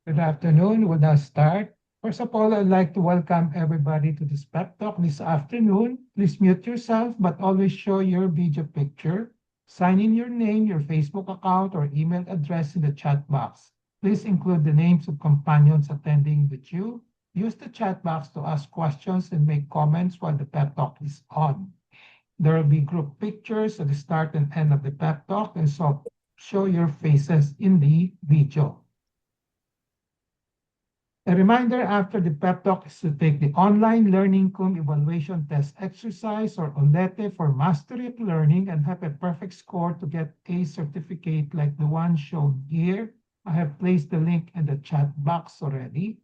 Good afternoon. We'll now start. First of all, I'd like to welcome everybody to this pep talk this afternoon. Please mute yourself, but always show your video picture. Sign in your name, your Facebook account, or email address in the chat box. Please include the names of companions attending with you. Use the chat box to ask questions and make comments while the pep talk is on. There will be group pictures at the start and end of the pep talk, and so show your faces in the video. A reminder after the pep talk is to take the online learning cum evaluation test exercise or OLETE for mastery of learning and have a perfect score to get a certificate like the one shown here. I have placed the link in the chat box already.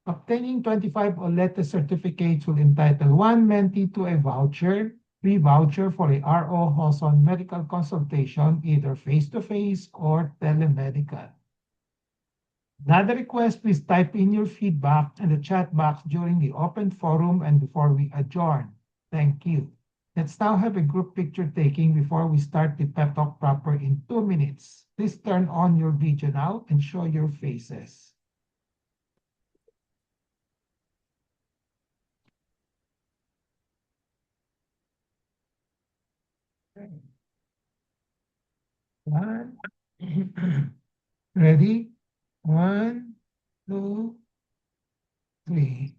Obtaining 25 OLETE certificates will entitle one mentee to a voucher, free voucher for a RO Hoson medical consultation, either face-to-face or telemedical. Another request, please type in your feedback in the chat box during the open forum and before we adjourn. Thank you. Let's now have a group picture taking before we start the pep talk proper in 2 minutes. Please turn on your video now and show your faces. One. Ready? 1, 2, 3.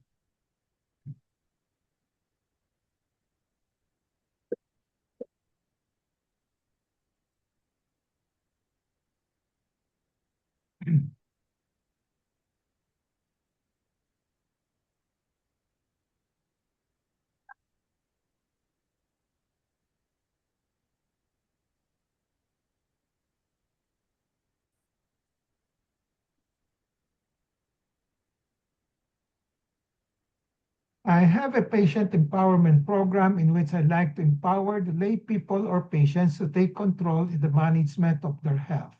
I have a patient empowerment program in which I'd like to empower the lay people or patients to take control in the management of their health.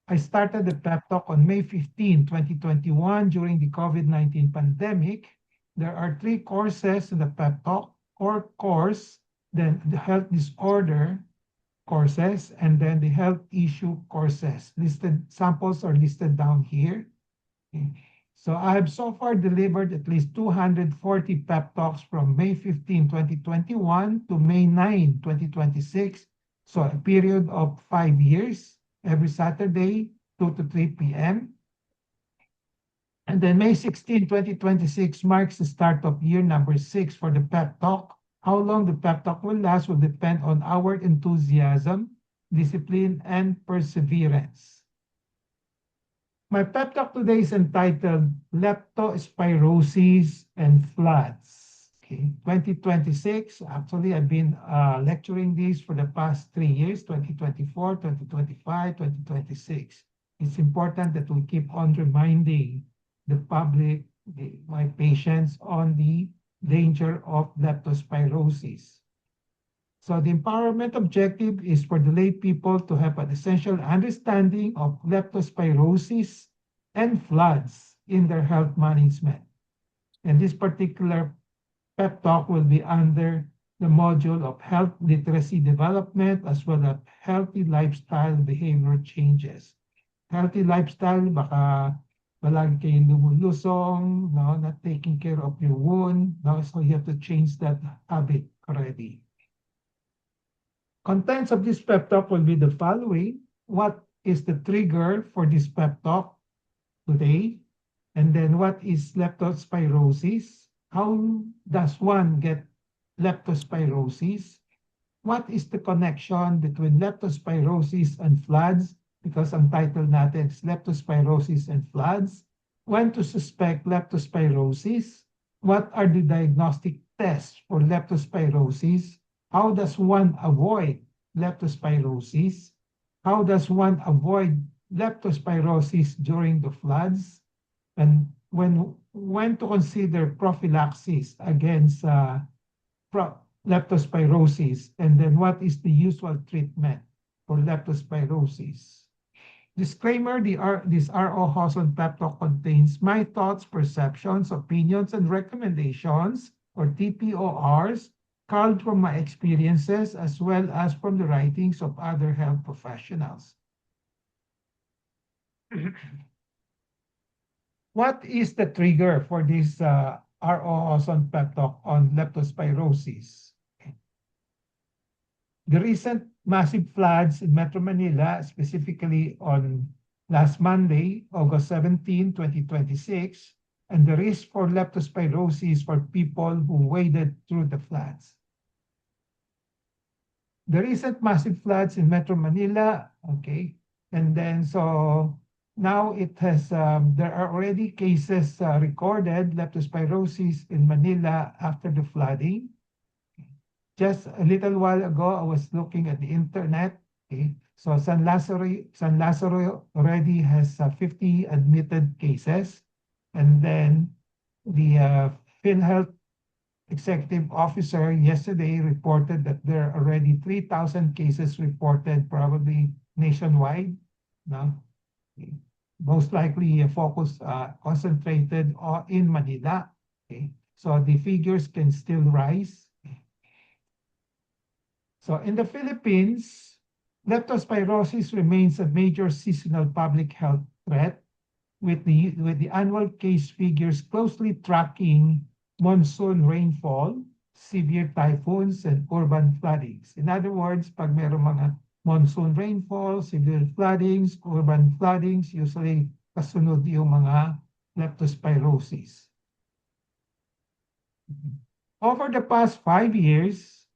I started the pep talk on May 15, 2021 during the COVID-19 pandemic. There are 3 courses in the pep talk, core course, then the health disorder courses, and then the health issue courses. Listed samples are listed down here. Okay. So I have so far delivered at least 240 pep talks from May 15, 2021 to May 9, 2026. So a period of 5 years, every Saturday, 2 to 3 p.m. And then May 16, 2026 marks the start of year number 6 for the pep talk. How long the pep talk will last will depend on our enthusiasm, discipline, and perseverance. My pep talk today is entitled Leptospirosis and Floods. Okay, 2026. Actually, I've been lecturing these for the past 3 years, 2024, 2025, 2026. It's important that we keep on reminding the public, my patients, on the danger of leptospirosis. So the empowerment objective is for the lay people to have an essential understanding of leptospirosis and floods in their health management. And this particular pep talk will be under the module of health literacy development as well as healthy lifestyle behavior changes. Healthy lifestyle, baka palagi kayong lumulusong, no, not taking care of your wound, no, so you have to change that habit already. Contents of this pep talk will be the following. What is the trigger for this pep talk today? And then what is leptospirosis? How does one get leptospirosis? What is the connection between leptospirosis and floods? Because ang title natin is leptospirosis and floods. When to suspect leptospirosis? What are the diagnostic tests for leptospirosis? How does one avoid leptospirosis? How does one avoid leptospirosis during the floods? And when to consider prophylaxis against leptospirosis? And then what is the usual treatment for leptospirosis? Disclaimer, this RO Hoson pep talk contains my thoughts, perceptions, opinions, and recommendations, or TPORs, culled from my experiences as well as from the writings of other health professionals. What is the trigger for this RO Ozone pep talk on leptospirosis? The recent massive floods in Metro Manila, specifically on last Monday, August 17, 2026, and the risk for leptospirosis for people who waded through the floods. The recent massive floods in Metro Manila, okay, and then so now it has, there are already cases recorded leptospirosis in Manila after the flooding. Just a little while ago, I was looking at the internet. Okay, so San Lazaro already has 50 admitted cases, and then the PhilHealth executive officer yesterday reported that there are already 3,000 cases reported, probably nationwide. No? Most likely focus concentrated in Manila. Okay? So the figures can still rise. So in the Philippines, leptospirosis remains a major seasonal public health threat, with the annual case figures closely tracking monsoon rainfall, severe typhoons, and urban floodings. In other words, pag meron mga monsoon rainfall, severe floodings, urban floodings, usually kasunod yung mga leptospirosis. Over the past 5 years,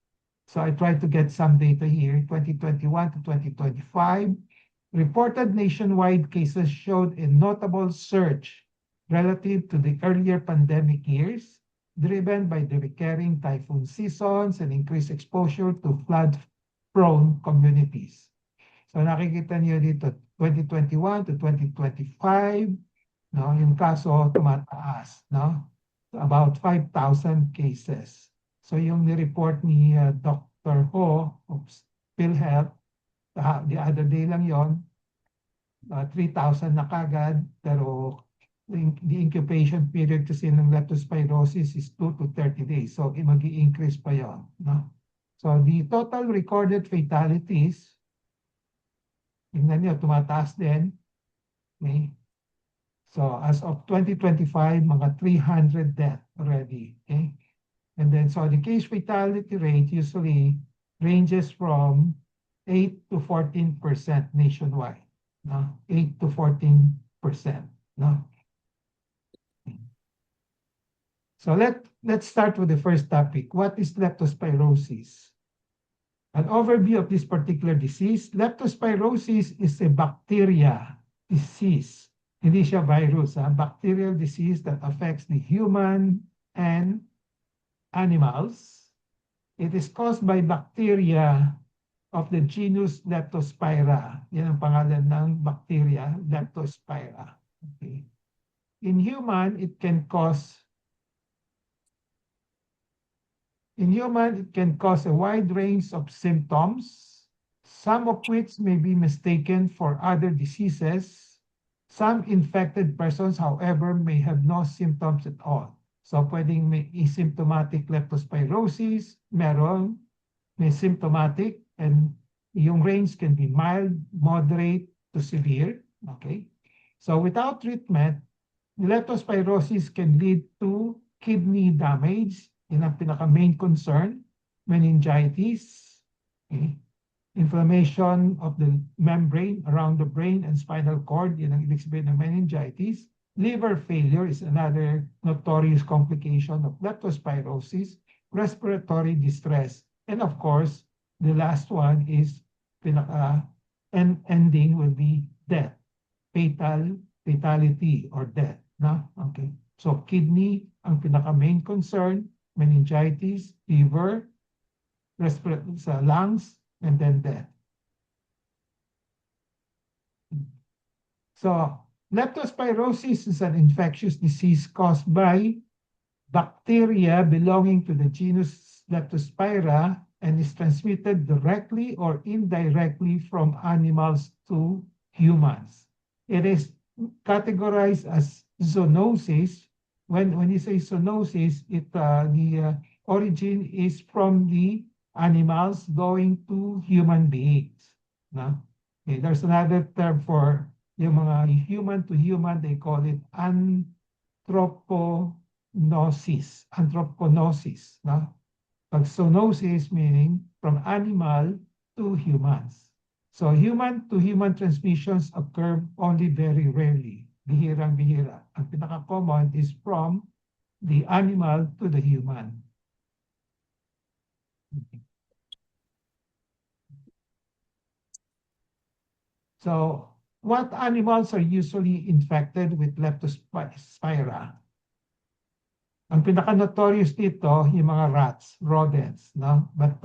so I tried to get some data here, 2021 to 2025, reported nationwide cases showed a notable surge relative to the earlier pandemic years, driven by the recurring typhoon seasons and increased exposure to flood-prone communities. So nakikita niyo dito, 2021 to 2025, no, yung kaso tumataas, no? About 5,000 cases. So yung ni-report ni Dr. Ho of PhilHealth, the other day lang yon, 3,000 na kagad, pero the incubation period kasi ng leptospirosis is 2 to 30 days. So mag-i-increase pa yon, no? So the total recorded fatalities, tingnan nyo, tumataas din. Okay? So as of 2025, mga 300 death already. Okay? And then so the case fatality rate usually ranges from 8 to 14% nationwide. No? 8 to 14%. No? So let's start with the first topic. What is leptospirosis? An overview of this particular disease. Leptospirosis is a bacteria disease. Hindi siya virus, bacterial disease that affects the human and animals. It is caused by bacteria of the genus Leptospira. Yan ang pangalan ng bacteria, Leptospira. Okay. In human, it can cause a wide range of symptoms, some of which may be mistaken for other diseases. Some infected persons, however, may have no symptoms at all. So pwedeng may asymptomatic leptospirosis, may symptomatic, and yung range can be mild, moderate to severe. Okay? So without treatment, leptospirosis can lead to kidney damage. Yan ang pinaka-main concern. Meningitis, okay? Inflammation of the membrane around the brain and spinal cord. Yan ang ibig sabihin ng meningitis. Liver failure is another notorious complication of leptospirosis. Respiratory distress. And of course, the last one is ending will be death. Fatality or death. No? Okay. So kidney ang pinaka-main concern, meningitis, fever, respiratory sa lungs, and then death. So leptospirosis is an infectious disease caused by bacteria belonging to the genus Leptospira and is transmitted directly or indirectly from animals to humans. It is categorized as zoonosis. When you say zoonosis, the origin is from the animals going to human beings. No? Okay, there's another term for yung mga human to human, they call it anthroponosis. Anthroponosis, no? Pag zoonosis meaning from animal to humans. So human to human transmissions occur only very rarely. Bihirang-bihira. Ang pinaka-common is from the animal to the human. So what animals are usually infected with Leptospira? Ang pinaka-notorious dito, yung mga rats, rodents, no? But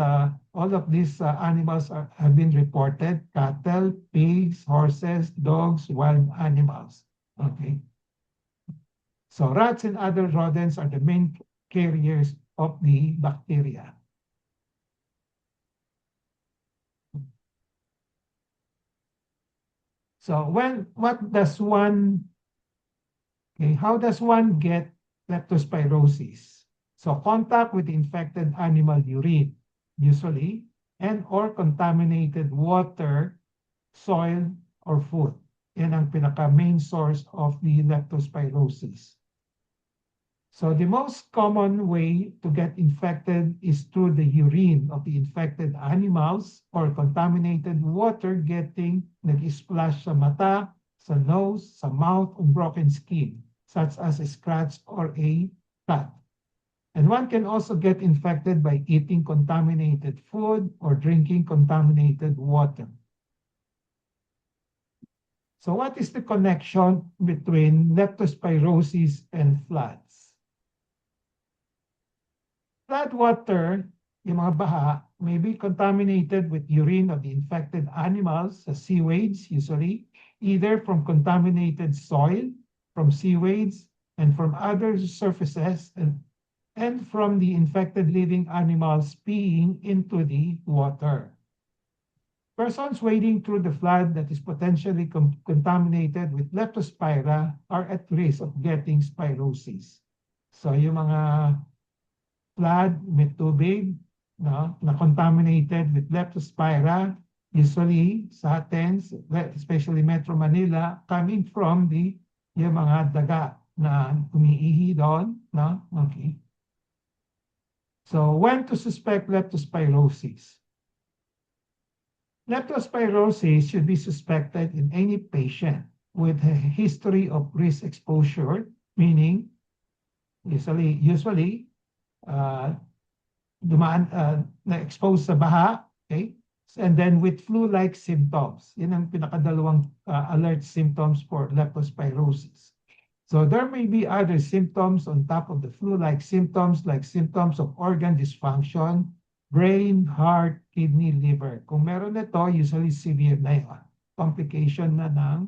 all of these animals have been reported, cattle, pigs, horses, dogs, wild animals. Okay. So rats and other rodents are the main carriers of the bacteria. So how does one get leptospirosis? So contact with infected animal urine, usually, and or contaminated water, soil, or food. Yan ang pinaka-main source of the leptospirosis. So the most common way to get infected is through the urine of the infected animals or contaminated water getting nag-splash sa mata, sa nose, sa mouth, on broken skin, such as a scratch or a cut. And one can also get infected by eating contaminated food or drinking contaminated water. So what is the connection between leptospirosis and floods? Flood water, yung mga baha, may be contaminated with urine of the infected animals, sewage usually, either from contaminated soil, from sewage, and from other surfaces, and from the infected living animals peeing into the water. Persons wading through the flood that is potentially contaminated with leptospira are at risk of getting spirosis. So yung mga flood with tubig, no, na contaminated with leptospira, usually sa atin, especially Metro Manila, coming from yung mga daga na umiihi doon, no? Okay. So when to suspect leptospirosis? Leptospirosis should be suspected in any patient with a history of risk exposure, meaning usually na-expose sa baha, okay? And then with flu-like symptoms. Yan ang pinakadalawang alert symptoms for leptospirosis. So there may be other symptoms on top of the flu-like symptoms, like symptoms of organ dysfunction, brain, heart, kidney, liver. Kung meron nito, usually severe na yun. Complication na ng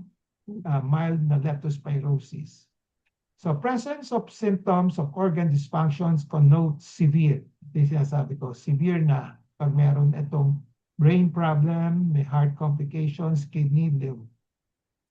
mild na leptospirosis. So presence of symptoms of organ dysfunctions connotes severe. This is sabi ko, severe na pag meron itong brain problem, may heart complications, kidney, liver.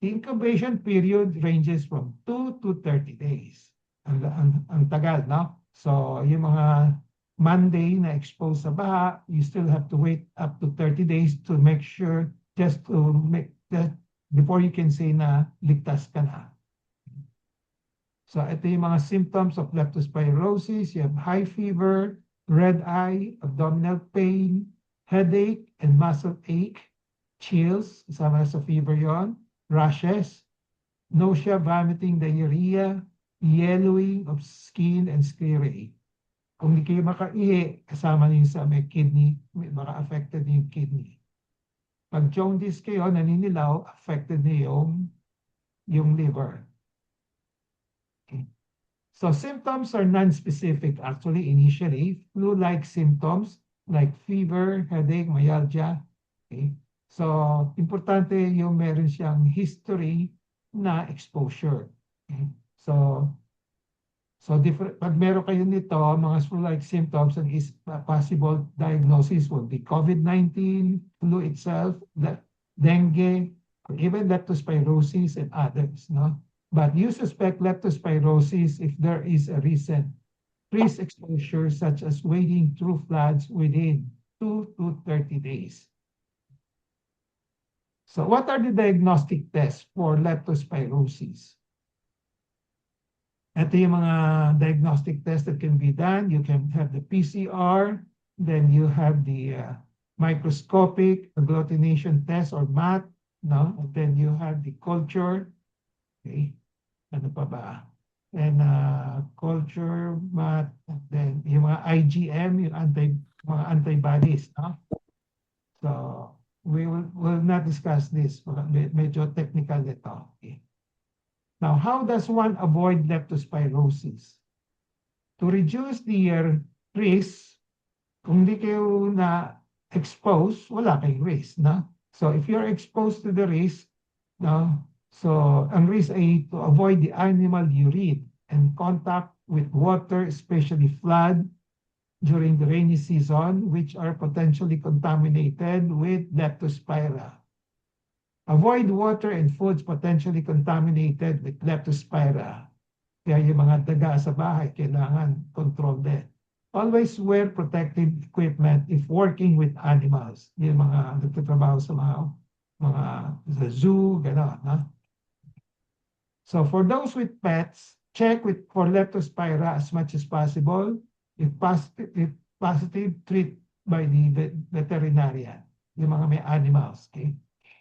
The incubation period ranges from 2 to 30 days. Ang tagal, no? So yung mga Monday na exposed sa baha, you still have to wait up to 30 days to make sure, just to make that before you can say na ligtas ka na. So ito yung mga symptoms of leptospirosis. You have high fever, red eye, abdominal pain, headache, and muscle ache, chills, isama sa fever yon, rashes, nausea, vomiting, diarrhea, yellowing of skin, and sclerae. Kung hindi kayo makaihi, kasama niyo sa may kidney, baka affected yung kidney. Pag jaundice kayo, naninilaw, affected niyo yung liver. Okay. So symptoms are non-specific actually initially. Flu-like symptoms like fever, headache, myalgia. Okay. So importante yung meron siyang history na exposure. Okay. So pag meron kayo nito, mga flu-like symptoms, and possible diagnosis will be COVID-19, flu itself, dengue, or even leptospirosis and others, no? But you suspect leptospirosis if there is a recent risk exposure, such as wading through floods within 2 to 30 days. So what are the diagnostic tests for leptospirosis? Ito yung mga diagnostic tests that can be done. You can have the PCR, then you have the microscopic agglutination test or MAT, no? And then you have the culture. Okay, ano pa ba? And culture, MAT, and then yung mga IgM, yung mga antibodies, no? So we will not discuss this. Medyo technical ito. Okay. Now, how does one avoid leptospirosis? To reduce the risk, kung di kayo na-expose, wala kayong risk, no? So if you're exposed to the risk, no? So ang risk ay to avoid the animal urine and contact with water, especially flood, during the rainy season, which are potentially contaminated with leptospira. Avoid water and foods potentially contaminated with leptospira. Kaya yung mga daga sa bahay, kailangan control din. Always wear protective equipment if working with animals. Yung mga nagtatrabaho sa sa zoo, gano'n. No? So for those with pets, check for leptospira as much as possible. If positive, treat by the veterinarian, yung mga may animals. Okay?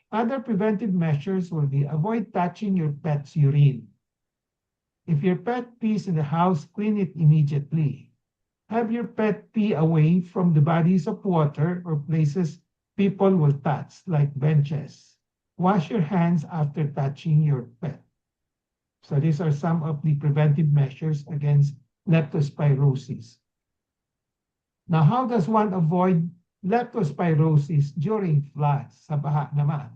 Other preventive measures will be avoid touching your pet's urine. If your pet pees in the house, clean it immediately. Have your pet pee away from the bodies of water or places people will touch, like benches. Wash your hands after touching your pet. So these are some of the preventive measures against leptospirosis. Now, how does one avoid leptospirosis during floods? Sa baha naman.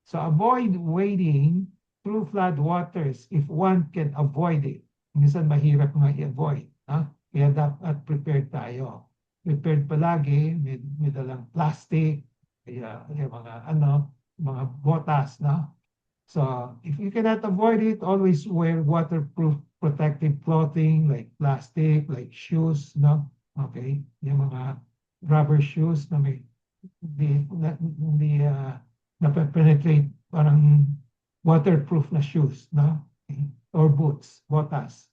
So avoid wading through flood waters if one can avoid it. Minsan mahirap nga i-avoid. Kaya dapat prepared tayo. Prepared palagi, may dalang plastic, kaya mga botas, no? So if you cannot avoid it, always wear waterproof protective clothing like plastic, like shoes, no? Okay? Yung mga rubber shoes na may hindi na-penetrate, parang waterproof na shoes, no? Okay. Or boots, botas.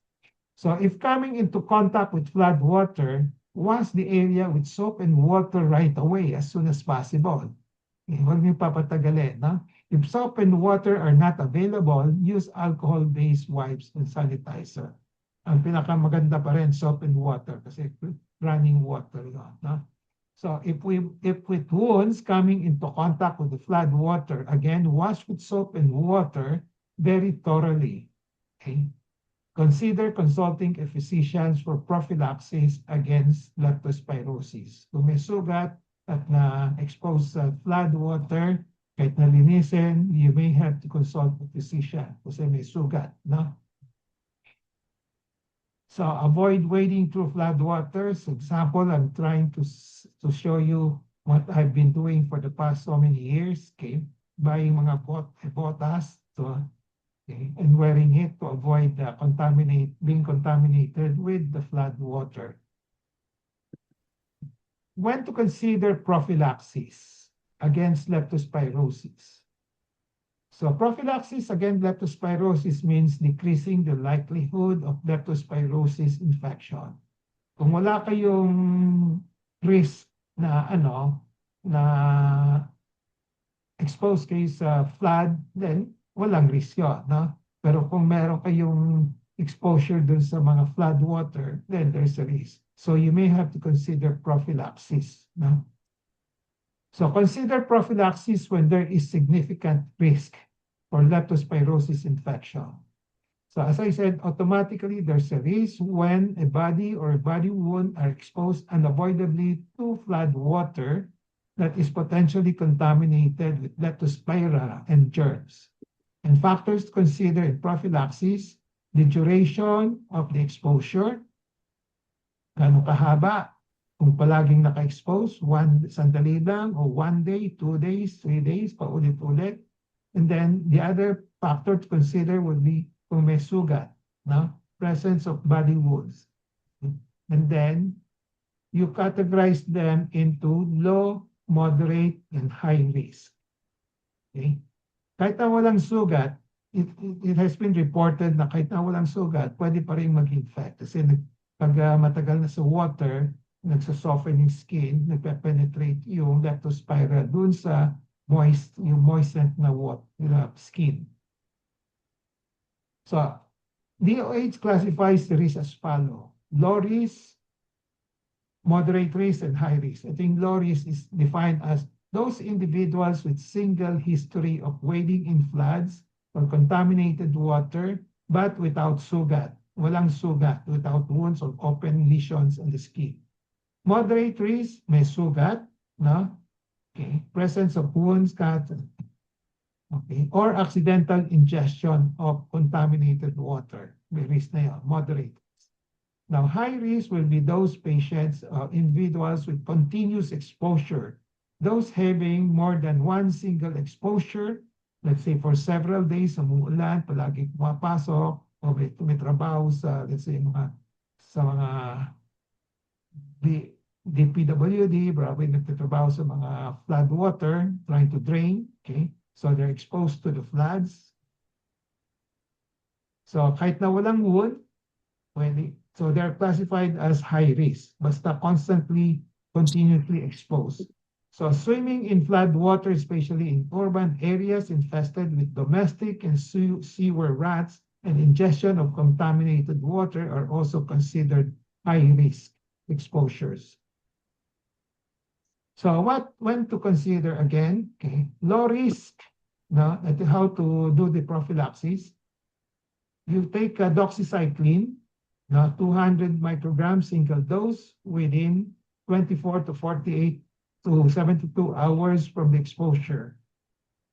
So if coming into contact with flood water, wash the area with soap and water right away as soon as possible. Okay. Huwag niyo papatagalin, no? If soap and water are not available, use alcohol-based wipes and sanitizer. Ang pinakamaganda pa rin, soap and water, kasi running water yun, no? So if with wounds coming into contact with the flood water, again, wash with soap and water very thoroughly. Okay? Consider consulting a physician for prophylaxis against leptospirosis. Kung may sugat at na-expose sa flood water, kahit nalinisin, you may have to consult a physician kasi may sugat, no? So avoid wading through flood waters. Example, I'm trying to show you what I've been doing for the past so many years. Okay, buying mga botas, okay, and wearing it to avoid being contaminated with the flood water. When to consider prophylaxis against leptospirosis. So prophylaxis against leptospirosis means decreasing the likelihood of leptospirosis infection. Kung wala kayong risk na expose kayo sa flood, then walang risk yun, no? Pero kung meron kayong exposure dun sa mga flood water, then there's a risk. So you may have to consider prophylaxis, no? So consider prophylaxis when there is significant risk for leptospirosis infection. So as I said, automatically there's a risk when a body or a body wound are exposed unavoidably to flood water that is potentially contaminated with leptospira and germs. And factors to consider in prophylaxis, the duration of the exposure, gaano kahaba, kung palaging naka-expose, sandali lang, o 1 day, 2 days, 3 days, paulit-ulit. And then the other factor to consider would be kung may sugat, no? Presence of body wounds. And then you categorize them into low, moderate, and high risk. Okay? Kahit na walang sugat, it has been reported na kahit na walang sugat, pwede pa rin mag-infect. Kasi pag matagal na sa water, nagsosoften yung skin, nagpe-penetrate yung leptospira dun sa yung moistened na water, skin. So, DOH classifies the risk as follow. Low risk, moderate risk, and high risk. I think low risk is defined as those individuals with single history of wading in floods or contaminated water, but without sugat, walang sugat, without wounds or open lesions on the skin. Moderate risk, may sugat, no? Okay, presence of wounds, cuts, okay, or accidental ingestion of contaminated water. May risk na yun, moderate. Now, high risk will be those patients, individuals with continuous exposure, those having more than one single exposure, let's say for several days, umuulan, palagi pumapasok, o may trabaho sa, let's say, sa mga DPWD, probably nagtatrabaho sa mga flood water, trying to drain, okay? So they're exposed to the floods. So kahit na walang wound, so they're classified as high risk, basta constantly, continuously exposed. So swimming in flood water, especially in urban areas infested with domestic and sewer rats, and ingestion of contaminated water are also considered high risk exposures. So when to consider again, okay, low risk, no, how to do the prophylaxis. You take a doxycycline, 200 micrograms single dose within 24 to 48 to 72 hours from the exposure.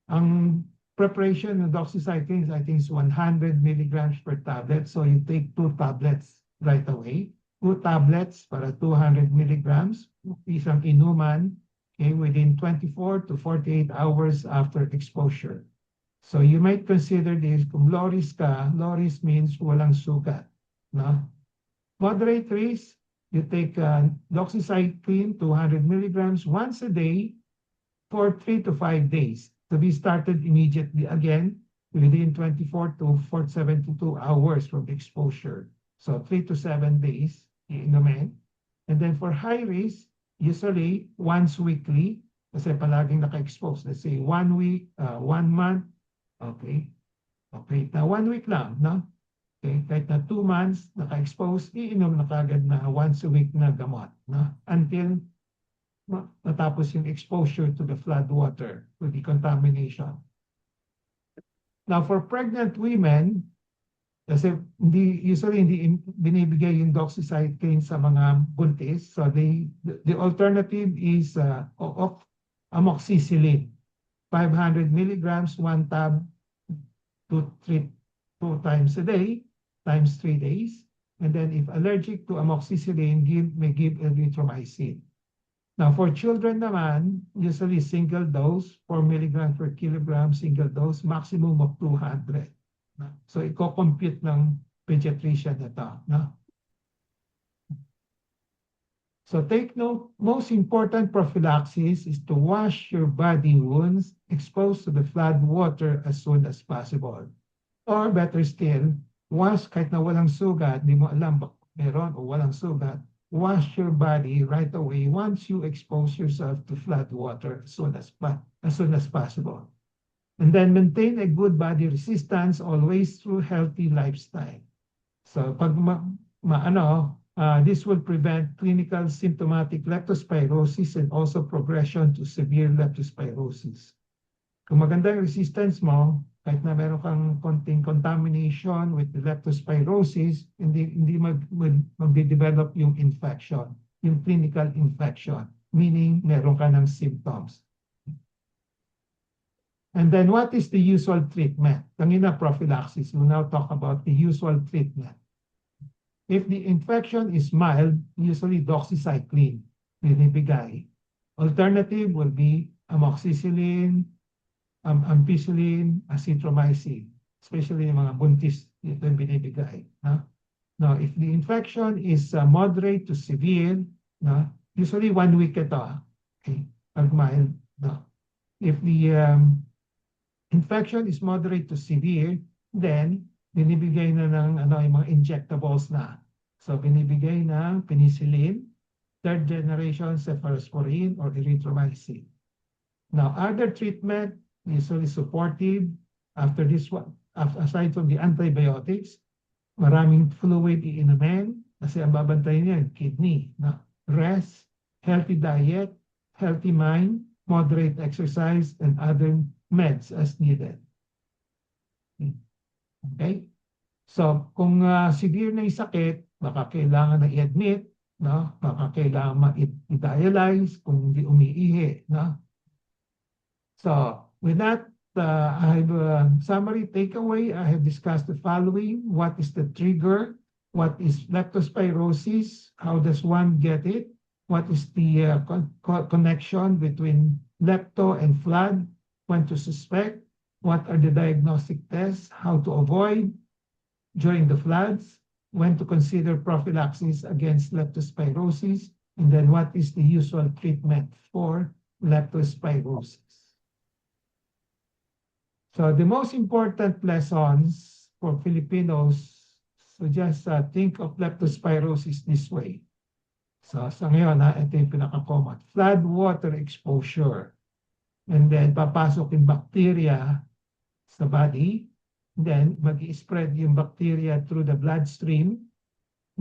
Ang preparation of doxycycline, I think, is 100 milligrams per tablet. So you take 2 tablets right away. 2 tablets para 200 milligrams, isang inuman, okay, within 24 to 48 hours after exposure. So you might consider this, kung low risk ka, low risk means walang sugat. No? Moderate risk, you take doxycycline 200 milligrams once a day for 3 to 5 days, to be started immediately again within 24 to 72 hours from exposure. So 3 to 7 days, iinumin. And then for high risk, usually once weekly, kasi palaging naka-expose. Let's say 1 week, 1 month, okay. Okay, na 1 week lang, no? Okay, kahit na 2 months, naka-expose, iinom na kagad na once a week na gamot, no? Until natapos yung exposure to the flood water, to the contamination. Now, for pregnant women, kasi usually hindi binibigay yung doxycycline sa mga buntis. So the alternative is amoxicillin. 500 milligrams, 1 tab, 2 times a day, times 3 days. And then if allergic to amoxicillin, may give erythromycin. Now, for children naman, usually single dose, 4 milligrams per kilogram, single dose, maximum of 200. So, i-compute ng pediatrician ito. No? So, take note, most important prophylaxis is to wash your body wounds exposed to the flood water as soon as possible. Or better still, wash kahit na walang sugat, di mo alam meron o walang sugat, wash your body right away once you expose yourself to flood water as soon as possible. And then maintain a good body resistance always through healthy lifestyle. So pag this will prevent clinical symptomatic leptospirosis and also progression to severe leptospirosis. Kung maganda yung resistance mo, kahit na meron kang konting contamination with the leptospirosis, hindi mag-develop yung infection, yung clinical infection, meaning meron ka ng symptoms. And then what is the usual treatment? Kanina prophylaxis, we'll now talk about the usual treatment. If the infection is mild, usually doxycycline binibigay. Alternative will be amoxicillin, ampicillin, azithromycin, especially yung mga buntis, ito yung binibigay. No? Now, if the infection is moderate to severe, no? Usually 1 week ito. Okay? Pag mild. No? If the infection is moderate to severe, then binibigay na ng yung mga injectables na. So binibigay ng penicillin, third generation cephalosporin or erythromycin. Now, other treatment usually supportive after this one, aside from the antibiotics, maraming fluid iinumin kasi ang babantayan niya kidney, no? Rest, healthy diet, healthy mind, moderate exercise, and other meds as needed. Okay? So, kung severe na yung sakit, baka kailangan na i-admit, no? Baka kailangan ma-dialyze kung hindi umiihi, no? So, with that, I have a summary takeaway. I have discussed the following. What is the trigger? What is leptospirosis? How does one get it? What is the connection between lepto and flood? When to suspect? What are the diagnostic tests? How to avoid during the floods? When to consider prophylaxis against leptospirosis? And then what is the usual treatment for leptospirosis? So the most important lessons for Filipinos, so just think of leptospirosis this way. So sa ngayon, ito yung pinaka-common. Flood water exposure. And then papasok yung bacteria sa body. Then mag-i-spread yung bacteria through the bloodstream.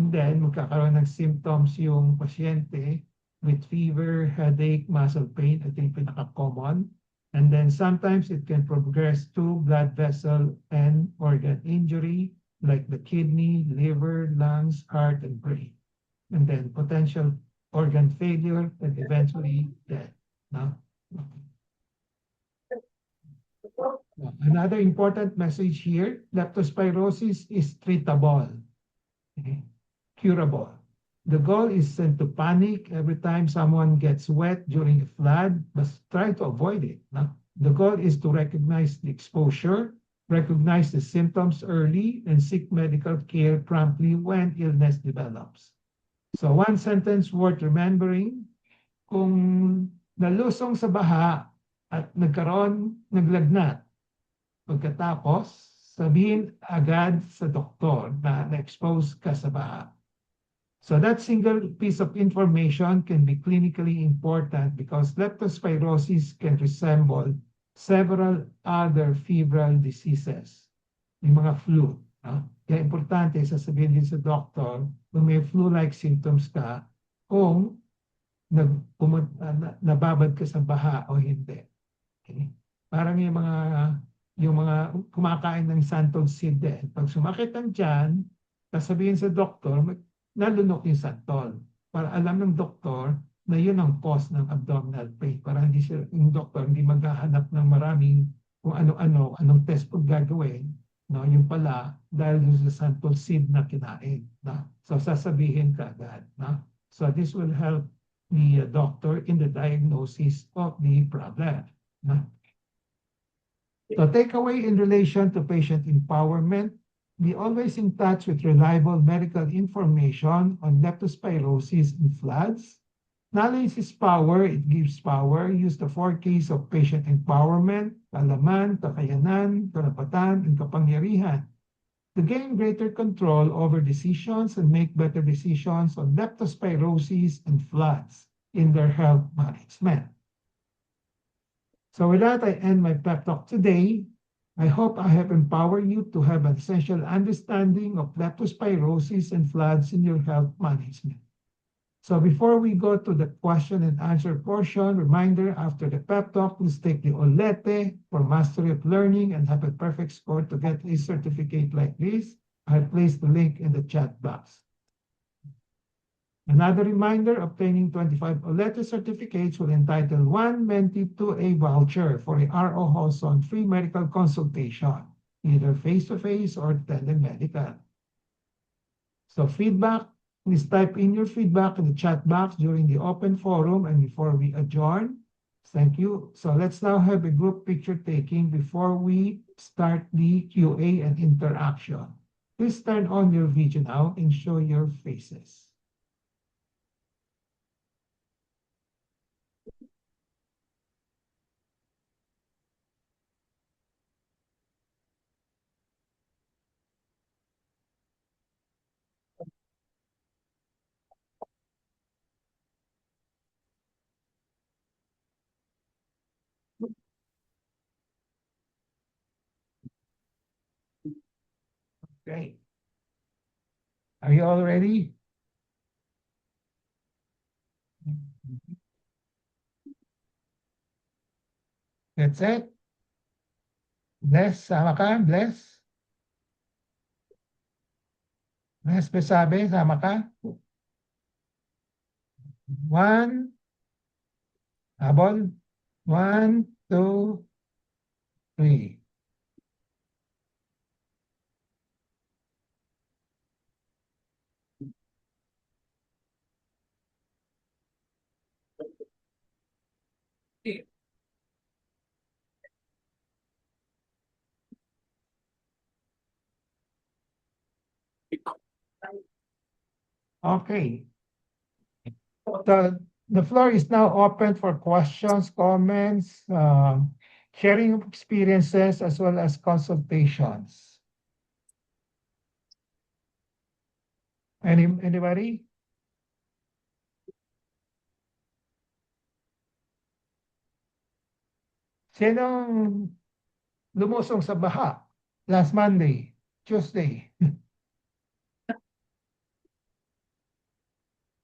And then magkakaroon ng symptoms yung pasyente with fever, headache, muscle pain. Ito yung pinaka-common. And then sometimes it can progress to blood vessel and organ injury, like the kidney, liver, lungs, heart, and brain. And then potential organ failure and eventually death. No? Another important message here, leptospirosis is treatable, okay? Curable. The goal isn't to panic every time someone gets wet during a flood, but try to avoid it. No? The goal is to recognize the exposure, recognize the symptoms early, and seek medical care promptly when illness develops. So one sentence worth remembering, kung nalusong sa baha at naglagnat, pagkatapos sabihin agad sa doktor na na-expose ka sa baha. So that single piece of information can be clinically important because leptospirosis can resemble several other febrile diseases, yung mga flu. No? Kaya importante sasabihin din sa doktor kung may flu-like symptoms ka kung nababad ka sa baha o hindi. Okay? Parang yung mga kumakain ng santol seed din. Pag sumakit ang tiyan, sasabihin sa doktor, nalunok yung santol. Para alam ng doktor na yun ang cause ng abdominal pain. Para hindi yung doktor hindi maghahanap ng maraming kung ano-ano, anong test po gagawin. No, yung pala, dahil sa santol seed na kinain. No? So sasabihin ka agad. No? So this will help the doctor in the diagnosis of the problem. No? So takeaway in relation to patient empowerment, be always in touch with reliable medical information on leptospirosis and floods. Knowledge is power, it gives power. Use the 4 Ks of patient empowerment, kaalaman, kakayanan, karapatan, and kapangyarihan to gain greater control over decisions and make better decisions on leptospirosis and floods in their health management. So with that, I end my pep talk today. I hope I have empowered you to have an essential understanding of leptospirosis and floods in your health management. So before we go to the question and answer portion, reminder after the pep talk, please take the OLETE for Mastery of Learning and have a perfect score to get a certificate like this. I placed the link in the chat box. Another reminder, obtaining 25 OLETE certificates will entitle one mentee to a voucher for a R.O. Holson free medical consultation, either face-to-face or telemedical. So feedback, please type in your feedback in the chat box during the open forum and before we adjourn. Thank you. So let's now have a group picture taking before we start the QA and interaction. Please turn on your video now and show your faces. Great. Are you all ready? That's it. Bless, sama ka? Bless? Bless, sabi, sama ka? One, habol. 1, 2, 3. Okay. The floor is now open for questions, comments, sharing of experiences, as well as consultations. Anybody? Sinong lumusong sa baha last Monday, Tuesday?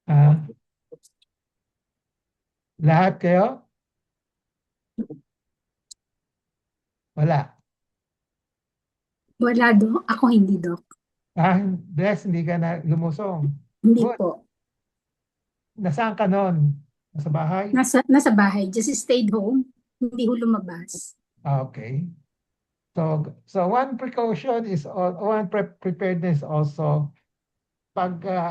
Ah, lahat kayo? Wala. Wala, Dok. Ako hindi, Dok. Bless, hindi ka na lumusong. Hindi Good. po. Nasaan ka noon? Nasa bahay? Nasa bahay. Just stayed home. Hindi ho lumabas. Okay. So one precaution is, one preparedness also,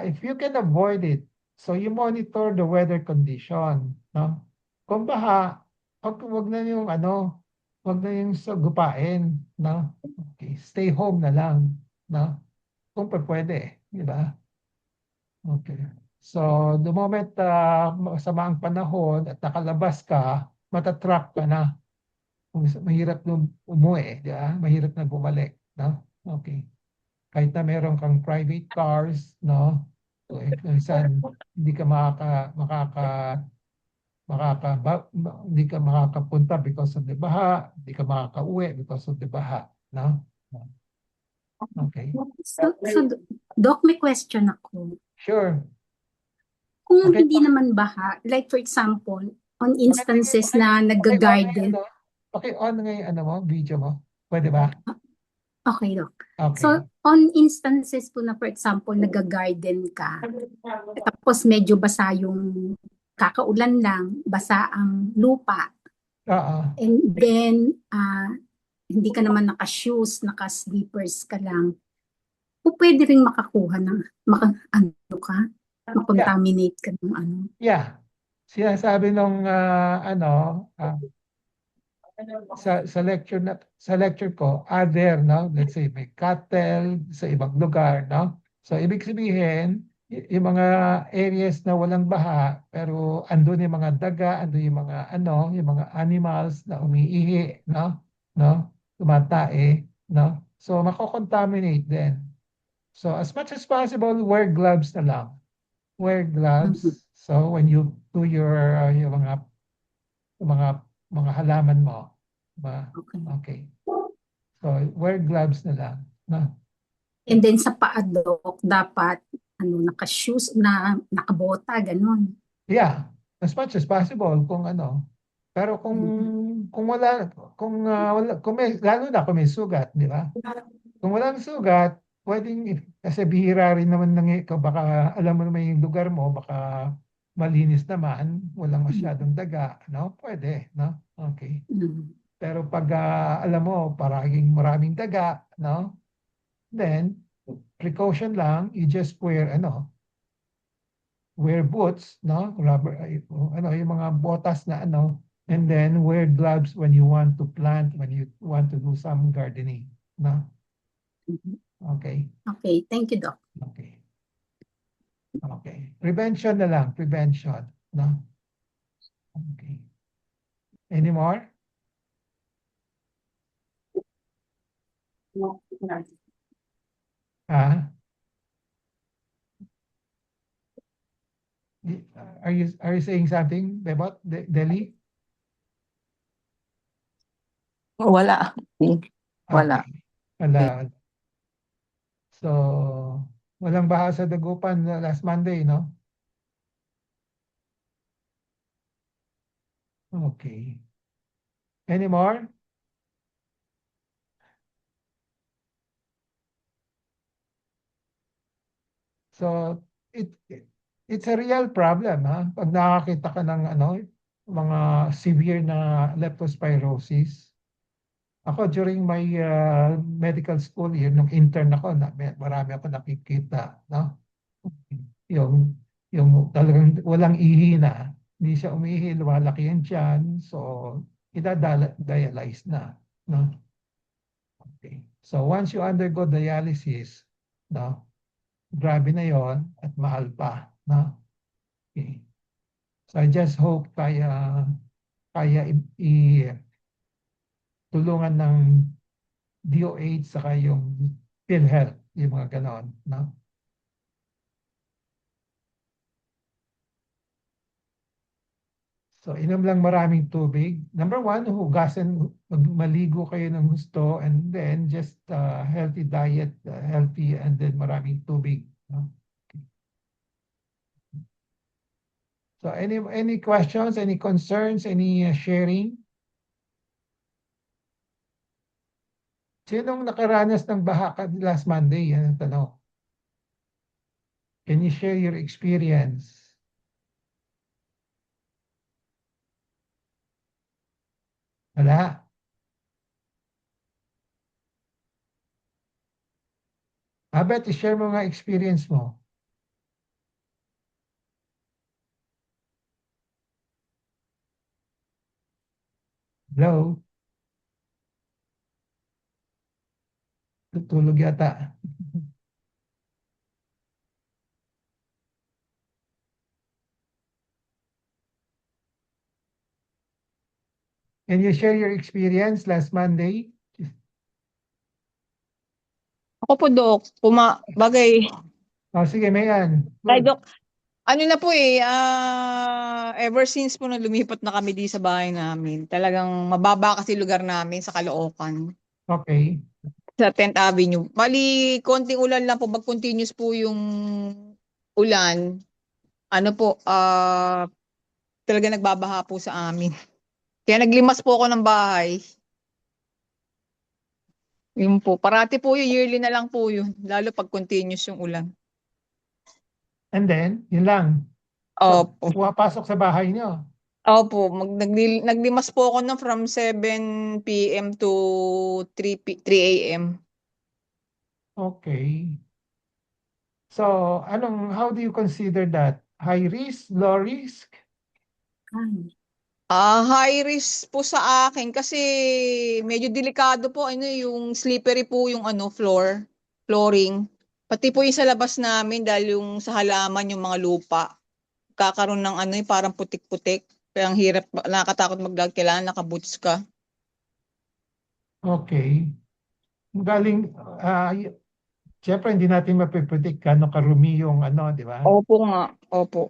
if you can avoid it, so you monitor the weather condition, no? Kung baha, wag na yung wag na yung sagupain, no? Okay, stay home na lang, no? Kung pwede, di ba? Okay. So, the moment masama ang panahon at nakalabas ka, matatrap ka na. Mahirap na umuwi, di ba? Mahirap na bumalik, no? Okay. Kahit na meron kang private cars, no? So, minsan, hindi ka hindi ka makakapunta because of the baha, hindi ka makakauwi because of the baha, no? Okay. So, Doc, may question ako. Sure. Kung Okay. hindi naman baha, like for example, on instances na nag-garden. On nga yung mo, video mo. Pwede ba? Okay, Doc. Okay. So, on instances po na for example, nag-garden ka, tapos medyo basa yung kakaulan lang, basa ang lupa, Oo. and then hindi ka naman naka-shoes, naka-slippers ka lang, o pwede rin makakuha ng, makontaminate ka ng ano. Yeah. Sinasabi nung sa lecture ko, other, no? Let's say may cattle sa ibang lugar, no? So ibig sabihin, yung mga areas na walang baha, pero andun yung mga daga, andun yung mga yung mga animals na umiihi, no? No? Tumatae, no? So mako-contaminate din. So as much as possible, wear gloves na lang. Wear gloves. So when you do yung mga halaman mo, ba? Okay. So wear gloves na lang, no? And then sa paa, Doc, dapat naka-shoes, nakabota, ganun. Yeah, as much as possible kung Pero kung wala kung may lalo na kung may sugat, di ba? Kung walang sugat, pwedeng kasi bihira rin naman baka alam mo naman yung lugar mo, baka malinis naman, walang masyadong daga, no? Pwede, no? Okay. Pero pag alam mo, maraming daga, no? Then, precaution lang, you just wear boots, no? Rubber, yung mga botas na and then wear gloves when you want to plant, when you want to do some gardening, no? Okay. Okay, thank you, Doc. Okay. Okay. Prevention na lang, prevention, no? Okay. Any more? Ah? Are you saying something, Bebot? Deli? Wala. Wala. Okay. Wala. So, walang baha sa Dagupan last Monday, no? Okay. Any more? So, it's a real problem, ha? Pag nakakita ka ng mga severe na leptospirosis. Ako, during my medical school year, nung intern ako, marami ako nakikita, no? Yung, yung talagang walang ihi na. Hindi siya umihi, lumalaki yan tiyan. So, dialyze na, no? Okay. So, once you undergo dialysis, no? Grabe na yon at mahal pa, no? Okay. So, I just hope kaya tulungan ng DOH saka yung PhilHealth, yung mga ganon, no? So, inom lang maraming tubig. Number one, maligo kayo ng gusto, and then just healthy diet, healthy, and then maraming tubig, no? So, any questions, any concerns, any sharing? Sinong nakaranas ng baha last Monday? Yan ang tanong. Can you share your experience? Wala. Abet, i-share mo nga experience mo. Hello? Tutulog yata. Can you share your experience last Monday? Ako po, Dok, bagay, Oh, sige, Mayan. ay, Good. Dok, ano na po ever since po na lumipat na kami di sa bahay namin, talagang mababa kasi lugar namin sa Caloocan, Okay. sa 10th Avenue. Bali, konting ulan lang po, mag-continuous po yung ulan, ano po, talaga nagbabaha po sa amin. Kaya naglimas po ako ng bahay. Yun po, parati po yung yearly na lang po yun, lalo pag continuous yung ulan. And then, yun lang. So, Opo. pumapasok sa bahay niyo. Opo, naglimas po ako ng from 7 p.m. to 3 a.m. Okay. So, how do you consider that? High risk, low risk? Ay, High risk po sa akin kasi medyo delikado po yung slippery po yung flooring. Pati po yung sa labas namin dahil yung sa halaman yung mga lupa. Kakaroon ng parang putik-putik. Kaya ang hirap, nakakatakot mag-vlog, kailangan nakaboots ka. Okay. Galing, siyempre hindi natin mapipredict kano karumi yung di ba? Opo nga, opo.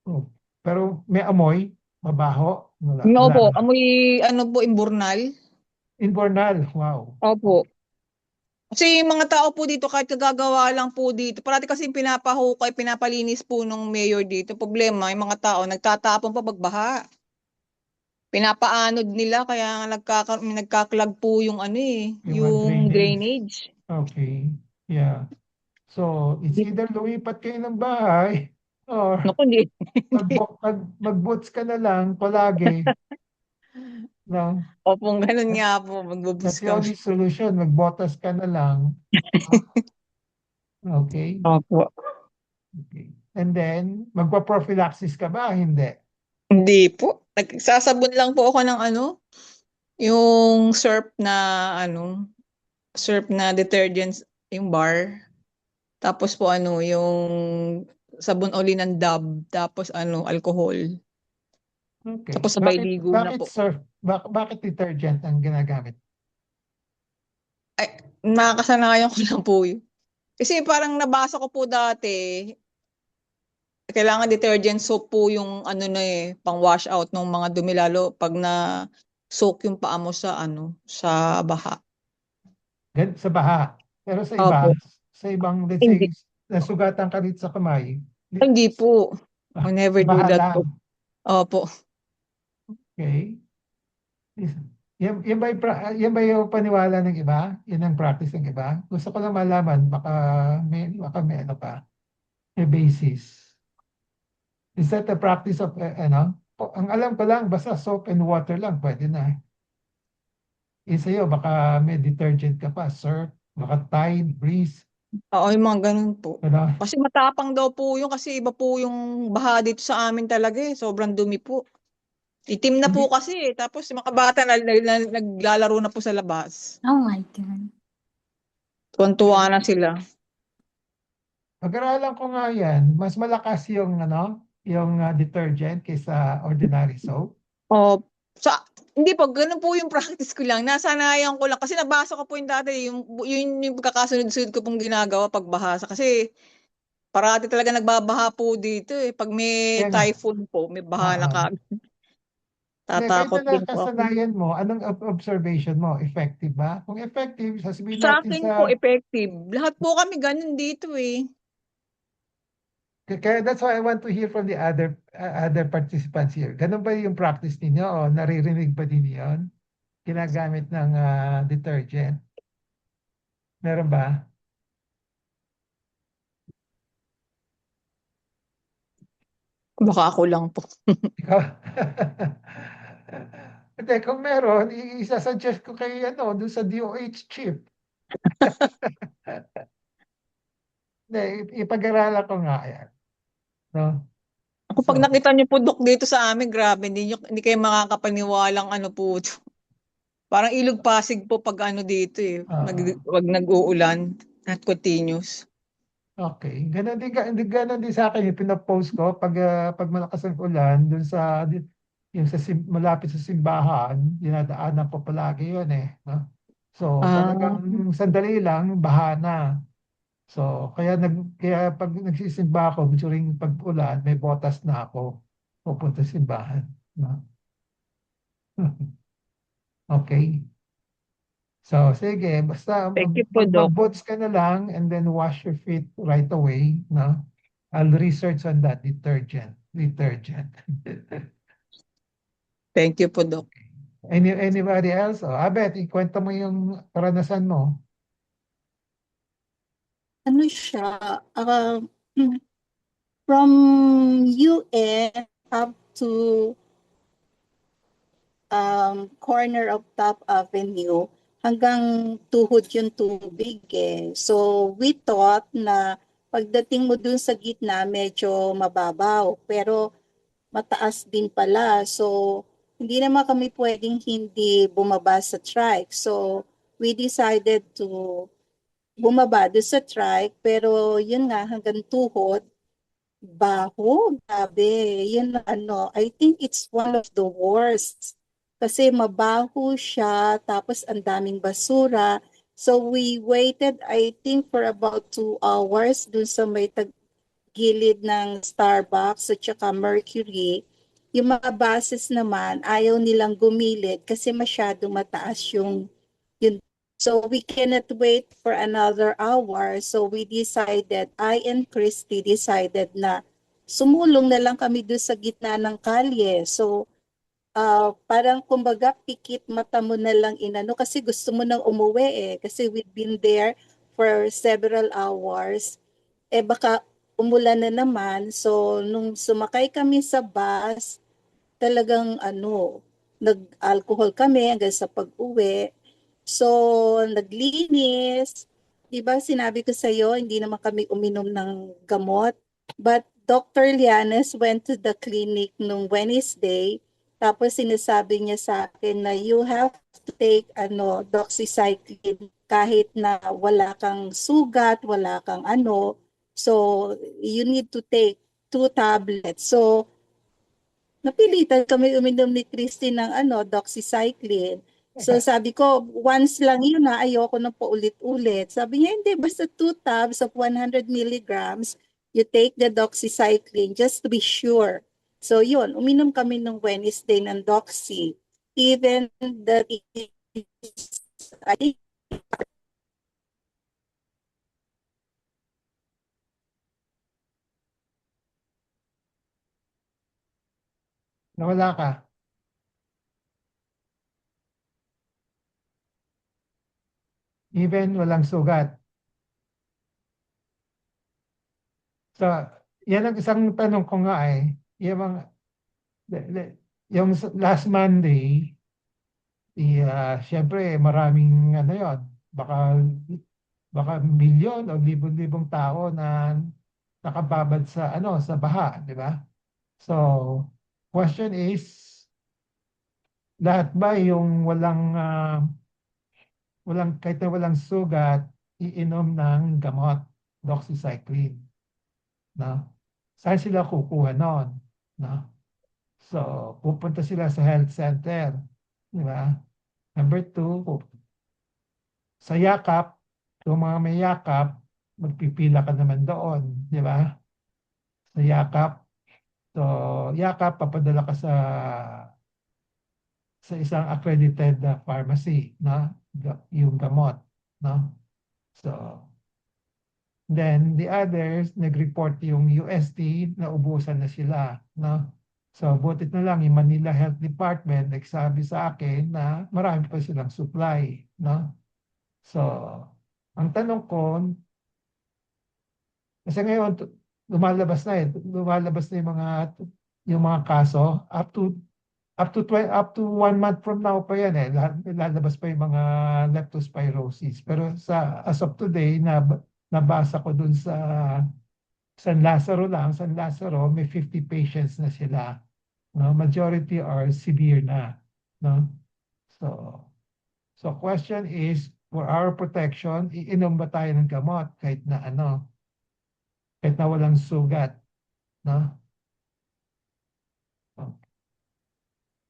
Oh. Pero may amoy, mabaho. No Wala po, naman. amoy po, imburnal. Invernal, wow. Opo. Kasi yung mga tao po dito, kahit kagagawa lang po dito, parati kasi pinapahukay, pinapalinis po nung mayor dito. Problema, yung mga tao, nagtatapon pa pagbaha. Pinapaanod nila, kaya nagkaklag po yung Yung mga yung drainage. Okay. Yeah. So, it's either lumipat kayo ng bahay or Naku, hindi. mag-boots ka na lang palagi. No? Opo, ganun nga po, magbubus That's the kami. only solution. Magbotas ka na lang. Okay? Opo. Okay. And then, magpa-prophylaxis ka ba? Hindi. Hindi po. Nagsasabon lang po ako ng yung surf na detergents, yung bar. Tapos po yung sabon uli ng Dove, tapos alcohol. Okay. Tapos sabay ligo na Bakit po. surf? Bakit detergent ang ginagamit? Ay, nakakasanayan ko lang po yun. Kasi parang nabasa ko po dati, kailangan detergent soap po yung pang wash out ng mga dumi, lalo pag na soak yung paa mo sa sa baha. Sa baha. Pero sa iba, Opo. Sa ibang, let's Hindi. say, nasugatan ka rin sa kamay. Hindi po. I never do Bahala. that po. Opo. Okay. Yan ba yung paniwala ng iba? Yan ang practice ng iba? Gusto ko lang malaman, baka may ano pa, may basis. Is that the practice of, ang alam ko lang, basta soap and water lang, pwede na. Sa'yo, baka may detergent ka pa, surf, baka Tide, Breeze, Oo, yung mga ganun po. ano? Kasi matapang daw po yun kasi iba po yung baha dito sa amin talaga eh. Sobrang dumi po. Itim na po Hindi, kasi eh. Tapos yung mga kabata naglalaro na po sa labas. Oh my God. Tuwan-tuwa na sila. pag-aralan ko nga yan, mas malakas yung detergent kaysa ordinary soap. Oh, sa hindi po, ganun po yung practice ko lang. Nasanayan ko lang. Kasi nabasa ko po yung dati, yung pagkakasunod-sunod ko pong ginagawa pag bahasa. Kasi parati talaga nagbabaha po dito eh. Pag may Kaya nga, typhoon po, may baha na ah, kagad. hindi, kahit Tatakot na din po ako. nakasanayan mo, anong observation mo? Effective ba? Kung effective, sasabihin Sa natin akin po, sa. effective. Lahat po kami ganun dito eh. Kaya that's why I want to hear from the other participants here. Ganun ba yung practice ninyo o naririnig ba din yun? Ginagamit ng detergent? Meron ba? Baka ako lang po. Ikaw? Hindi, kung meron, isasuggest ko kay doon sa DOH chip. Hindi, ipag-aralan ko nga yan. No? Ako pag So, nakita niyo po dok dito sa amin, grabe, hindi kayo makakapaniwalang ano po. Parang ilog Pasig po pag ano dito eh. ah, Wag nag-uulan at continuous. okay. Ganon din sa akin yung pinapost ko pag malakas ang ulan dun yung malapit sa simbahan, dinadaanan ko palagi yun eh. No? So Ah, talagang sandali lang, baha na. So kaya pag nagsisimba ako during pag-ulan, may botas na ako pupunta sa simbahan. No? Okay. So sige, basta thank you po, Doc. mag-boots ka na lang and then wash your feet right away. No? I'll research on that detergent. Thank you po, Doc. Anybody else? Abet, ikwento mo yung karanasan mo. Ano siya, from UN up to corner of Top Avenue, hanggang tuhod yung tubig eh. So we thought na pagdating mo dun sa gitna, medyo mababaw. Pero mataas din pala. So hindi naman kami pwedeng hindi bumaba sa trike. So we decided to bumaba doon sa trike, pero yun nga, hanggang tuhod, baho, grabe. Yun ano, I think it's one of the worst. Kasi mabaho siya, tapos ang daming basura. So we waited, I think, for about 2 hours dun sa may gilid ng Starbucks at saka Mercury. Yung mga buses naman, ayaw nilang gumilid kasi masyado mataas yung. So we cannot wait for another hour. So we decided, I and Christy decided na sumulong na lang kami doon sa gitna ng kalye. So parang kumbaga pikit mata mo na lang inano kasi gusto mo nang umuwi eh. Kasi we've been there for several hours. Eh baka umulan na naman. So nung sumakay kami sa bus, talagang nag-alcohol kami hanggang sa pag-uwi. So, naglinis. Di ba sinabi ko sa iyo, hindi naman kami uminom ng gamot. But Dr. Lianes went to the clinic nung Wednesday. Tapos sinasabi niya sa akin na you have to take doxycycline kahit na wala kang sugat, wala kang ano. So, you need to take 2 tablets. So, napilitan kami uminom ni Christine ng doxycycline. So sabi ko, once lang yun na, ayoko na paulit-ulit. Sabi niya, hindi, basta 2 tabs of 100 milligrams, you take the doxycycline just to be sure. So yun, uminom kami ng Wednesday ng doxy. Even that is, I think, Nawala ka. Even walang sugat. So, yan ang isang tanong ko nga yung mga, yung last Monday, siyempre maraming ano yon, baka milyon o libon-libong tao na nakababad sa ano sa baha, di ba? So, question is, lahat ba yung kahit na walang sugat, iinom ng gamot, doxycycline, no? Saan sila kukuha nun, no? So, pupunta sila sa health center, di ba? Number two, sa yakap, kung mga may yakap, magpipila ka naman doon, di ba? Sa yakap. So, yakap, papadala ka sa isang accredited pharmacy, no? Yung gamot, no? So, then the others, nag-report yung UST na ubusan na sila, no? So, butit na lang yung Manila Health Department nagsabi sa akin na marami pa silang supply, no? So, ang tanong ko, kasi ngayon, lumalabas na yung mga kaso, up to 1 month from now pa yan lalabas pa yung mga leptospirosis. Pero as of today, nabasa ko dun sa San Lazaro, may 50 patients na sila. No? Majority are severe na. No? So question is, for our protection, iinom ba tayo ng gamot kahit na walang sugat? No?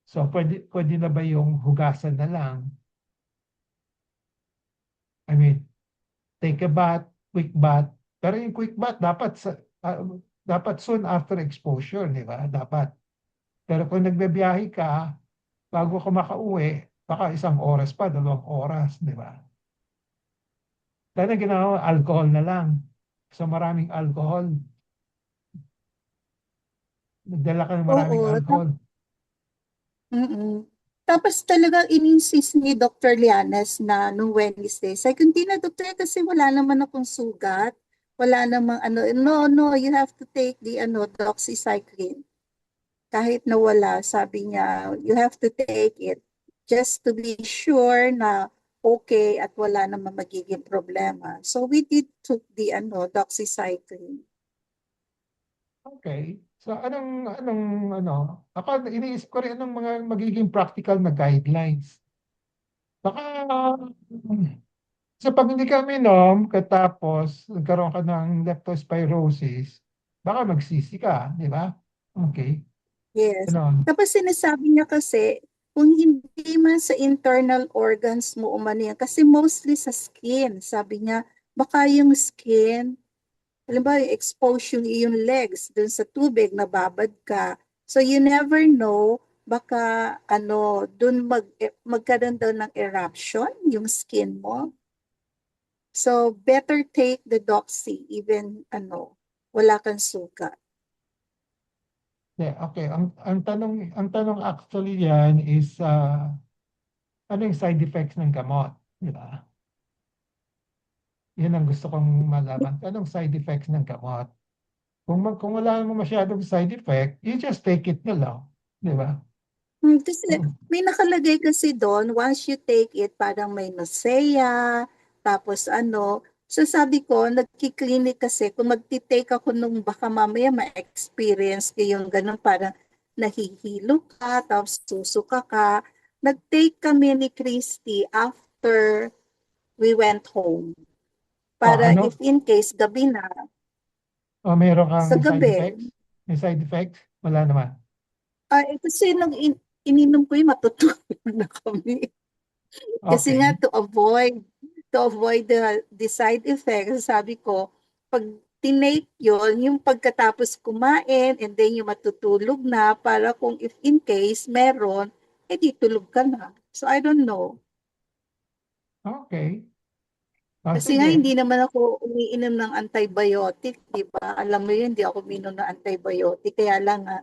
So pwede na ba yung hugasan na lang? I mean, take a bath, quick bath. Pero yung quick bath dapat soon after exposure, di ba? Dapat. Pero kung nagbebiyahe ka, bago ka makauwi, baka 1 oras pa, 2 oras, di ba? Kaya na ginawa, alcohol na lang. So maraming alcohol. Nagdala ka ng maraming Oo. alcohol. Mm-mm. Tapos talaga in-insist ni Dr. Lianes na nung Wednesday, sabi ko, hindi na doktor kasi wala naman akong sugat. Wala namang ano. No, you have to take the doxycycline. Kahit na wala, sabi niya, you have to take it just to be sure na okay at wala namang magiging problema. So we did took the doxycycline. Okay. So ako iniisip ko rin anong mga magiging practical na guidelines. Baka sa pag hindi ka minom, katapos nagkaroon ka ng leptospirosis, baka magsisi ka, di ba? Okay. Yes. Ganon. Tapos sinasabi niya kasi, kung hindi man sa internal organs mo umano yan, kasi mostly sa skin, sabi niya, baka yung skin, halimbawa expose yung legs dun sa tubig, nababad ka. So you never know, baka dun magkaroon daw ng eruption yung skin mo. So better take the doxy even wala kang sugat. Yeah, okay. Ang tanong actually yan is ano yung side effects ng gamot, di ba? Yan ang gusto kong malaman. Anong side effects ng gamot? Kung wala mo masyadong side effect, you just take it na lang, di ba? Kasi may nakalagay kasi doon, once you take it, parang may nausea, tapos so sabi ko, nagkiklinik kasi, kung magti-take ako nung baka mamaya ma-experience ko yung ganun, parang nahihilo ka, tapos susuka ka. Nag-take kami ni Christy after we went home. Para ano? if in case, gabi na, Meron kang sa side gabi, effects? May side effects? Wala naman. kasi nung ininom ko yung matutulog na kami. Kasi Okay. nga to avoid the side effects, sabi ko, pag tinake yon, yung pagkatapos kumain and then yung matutulog na para kung if in case meron, di tulog ka na. So I don't know. Okay. Kasi nga Sige. hindi naman ako umiinom ng antibiotic, di ba? Alam mo yun, hindi ako umiinom ng antibiotic. Kaya lang nga,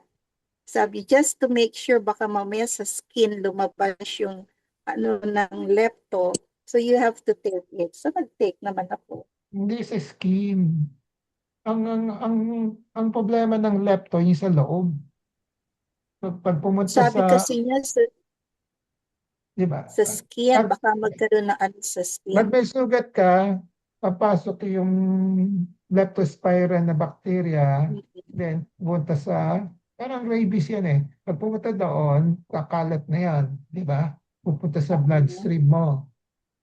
Sabi, just to make sure baka mamaya sa skin lumabas yung ano ng lepto. So you have to take it. So nag-take naman ako. Hindi sa skin. Ang problema ng lepto yung sa loob. Pag pumunta Sabi sa, kasi niya di ba? sa skin, Pag, baka magkaroon ng ano sa pag skin. may sugat ka, papasok yung leptospira na bacteria, then pumunta sa, parang rabies yan eh. Pag pumunta doon, kakalat na yan, di ba? Pupunta sa bloodstream mo.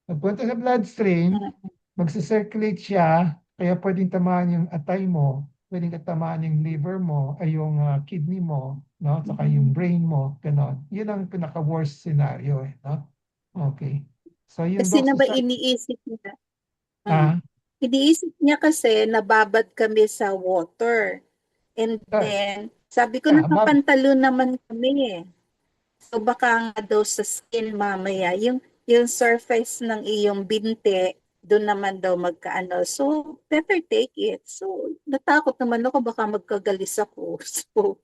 Pag pumunta sa bloodstream, magsa-circulate siya, kaya pwedeng tamaan yung atay mo, pwedeng tamaan yung liver mo, ay yung kidney mo, no? Saka yung brain mo, ganon. Yun ang pinaka-worst scenario eh, no? Okay. So yung Kasi na ba doxycycline, iniisip niya? ah, Iniisip niya kasi nababad kami sa water. And ah, then, sabi ko ah, bab- nakapantalo naman kami eh. So baka nga daw sa skin mamaya, yung surface ng iyong binte, doon naman daw magkaano. So, better take it. So, natakot naman ako, baka magkagalis ako. So,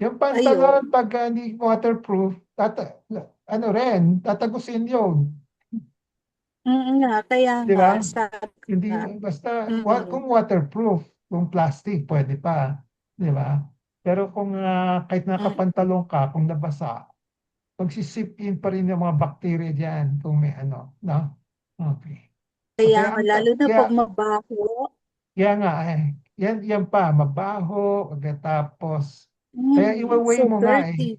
yung ayun. pantalon, pag hindi waterproof, ano rin, tatagusin yun. Nga, kaya Di nga, ba? sabi ko Hindi, nga. basta, Mm, kung waterproof, kung plastic, pwede pa. Di ba? Pero kung kahit mm. nakapantalon ka, kung nabasa, magsisip in pa rin yung mga bacteria dyan kung may ano, no? Okay. Kaya Kaya nga, lalo na pag kaya, mabaho. kaya nga eh, yan pa, mabaho, pagkatapos, kaya iwa-weigh So mo nga eh. dirty.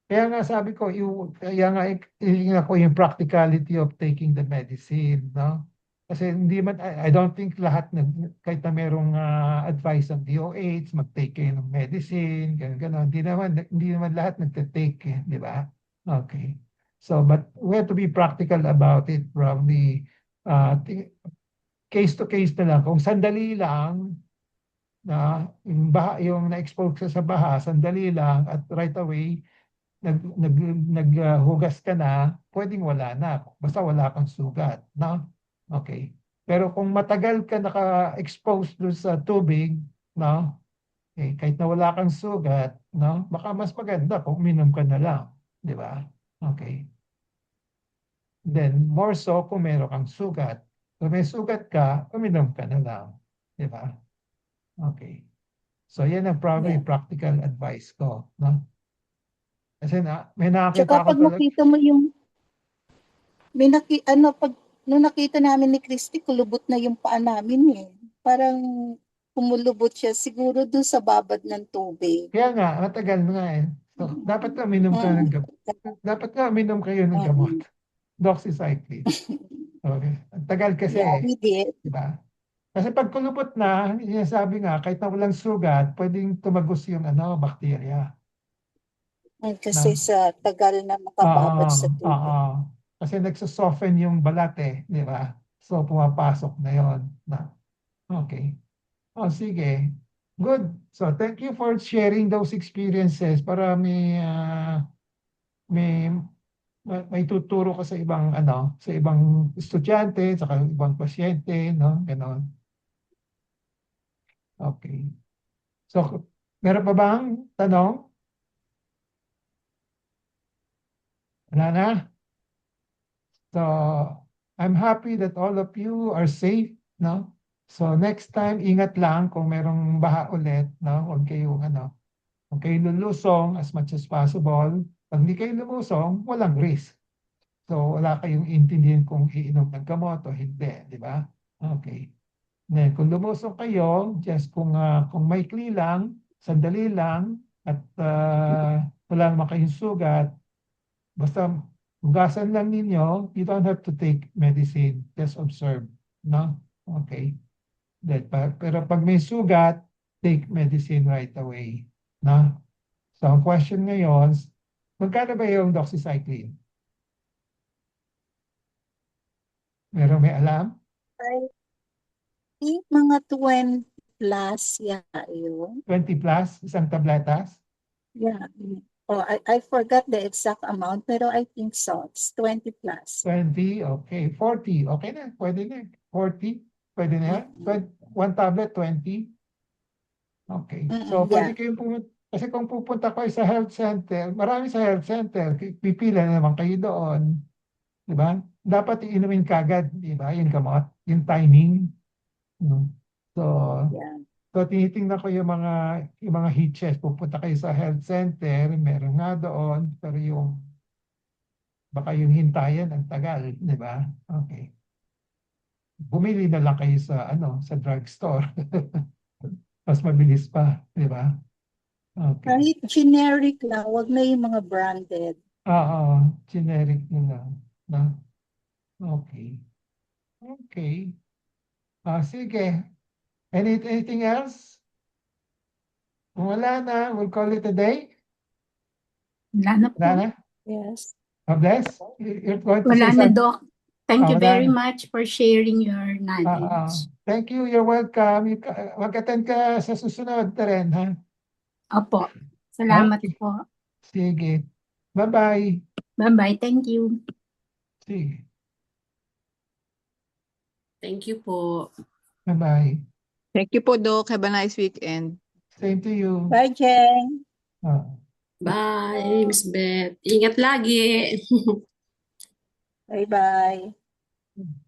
Kaya nga sabi ko, kaya nga yun ako yung practicality of taking the medicine, no? Kasi hindi man, I don't think lahat, kahit na merong advice ng DOH, mag-take kayo ng medicine, ganun, ganun. Hindi naman lahat nagte-take, eh, di ba? Okay. So, but we have to be practical about it, probably, case to case na lang. Kung sandali lang, yung na-expose ka sa baha, sandali lang, at right away, naghugas ka na, pwedeng wala na. Basta wala kang sugat, no? Okay. Pero kung matagal ka naka-expose doon sa tubig, no? Eh, kahit na wala kang sugat, no? Baka mas maganda kung uminom ka na lang, di ba? Okay. Then, more so kung meron kang sugat. Kung may sugat ka, uminom ka na lang, di ba? Okay. So, yan ang probably Yeah. practical advice ko, no? Kasi may nakakita Tsaka ako pag talaga. nakita mo pag nung nakita namin ni Christy, kulubot na yung paa namin eh. Parang kumulubot siya siguro dun sa babad ng tubig. Kaya nga, matagal na nga eh. So, dapat na uminom ka ng Mm, gamot. Dapat na uminom kayo ng gamot. mm. Doxycycline. Okay. Ang tagal kasi Yeah, eh. we did. Di ba? Kasi pag kulubot na, sinasabi nga, kahit na walang sugat, pwedeng tumagos yung bakterya. Kasi Na, sa tagal na makababad sa oo. tubig. Kasi nagsosoften yung balat eh. Di ba? So, pumapasok na yon. Okay. Oh, sige. Good. So, thank you for sharing those experiences para may may tuturo ka sa ibang sa ibang estudyante, sa ibang pasyente, no? Ganon. Okay. So, meron pa bang tanong? Wala na? So, I'm happy that all of you are safe, no? So, next time, ingat lang kung merong baha ulit, no? Huwag kayong lulusong as much as possible. Pag hindi kayo lumusong, walang risk. So, wala kayong intindihan kung iinom ng gamot o hindi, di ba? Okay. Then, kung lumusong kayo, just kung maikli lang, sandali lang, at wala naman kayong sugat, basta hugasan lang ninyo, you don't have to take medicine, just observe, no? Okay. Then, pero pag may sugat, take medicine right away, no? So, ang question ngayon, magkano ba yung doxycycline? Meron may alam? I think mga 20 plus yun. 20 plus, isang tabletas? Yeah. Oh, I forgot the exact amount, pero I think so. It's 20 plus. 20, okay. 40, okay na, pwede na. 40, pwede na yan. Mm-mm. One tablet, 20. Okay. So, Yeah. Kasi kung pupunta kayo sa health center, marami sa health center, pipila na naman kayo doon. Di ba? Dapat iinumin kagad, di ba? Yung gamot, yung timing. No? So, Yeah. so tinitingnan ko yung mga heat chest. Pupunta kayo sa health center, meron nga doon, pero baka yung hintayan ang tagal, di ba? Okay. Bumili na lang kayo sa drugstore. Mas mabilis pa, di ba? Okay. Kahit generic lang, wag na yung mga branded. Oo, generic na lang. No? Okay. Okay. Sige. Anything else? Kung wala na, we'll call it a day. Wala na po. Wala na? Yes. God bless. You're going to Wala say na, something? Doc. Thank you Wala very na. much for sharing your knowledge. Thank you. You're welcome. Mag-attend ka sa susunod na rin, ha? Opo. Salamat Okay. po. Sige. Bye-bye. Bye-bye. Thank you. Sige. Thank you po. Bye-bye. Thank you po, Doc. Have a nice weekend. Same to you. Bye, Jeng. Ah. Bye, Miss Beth. Ingat lagi. Bye-bye.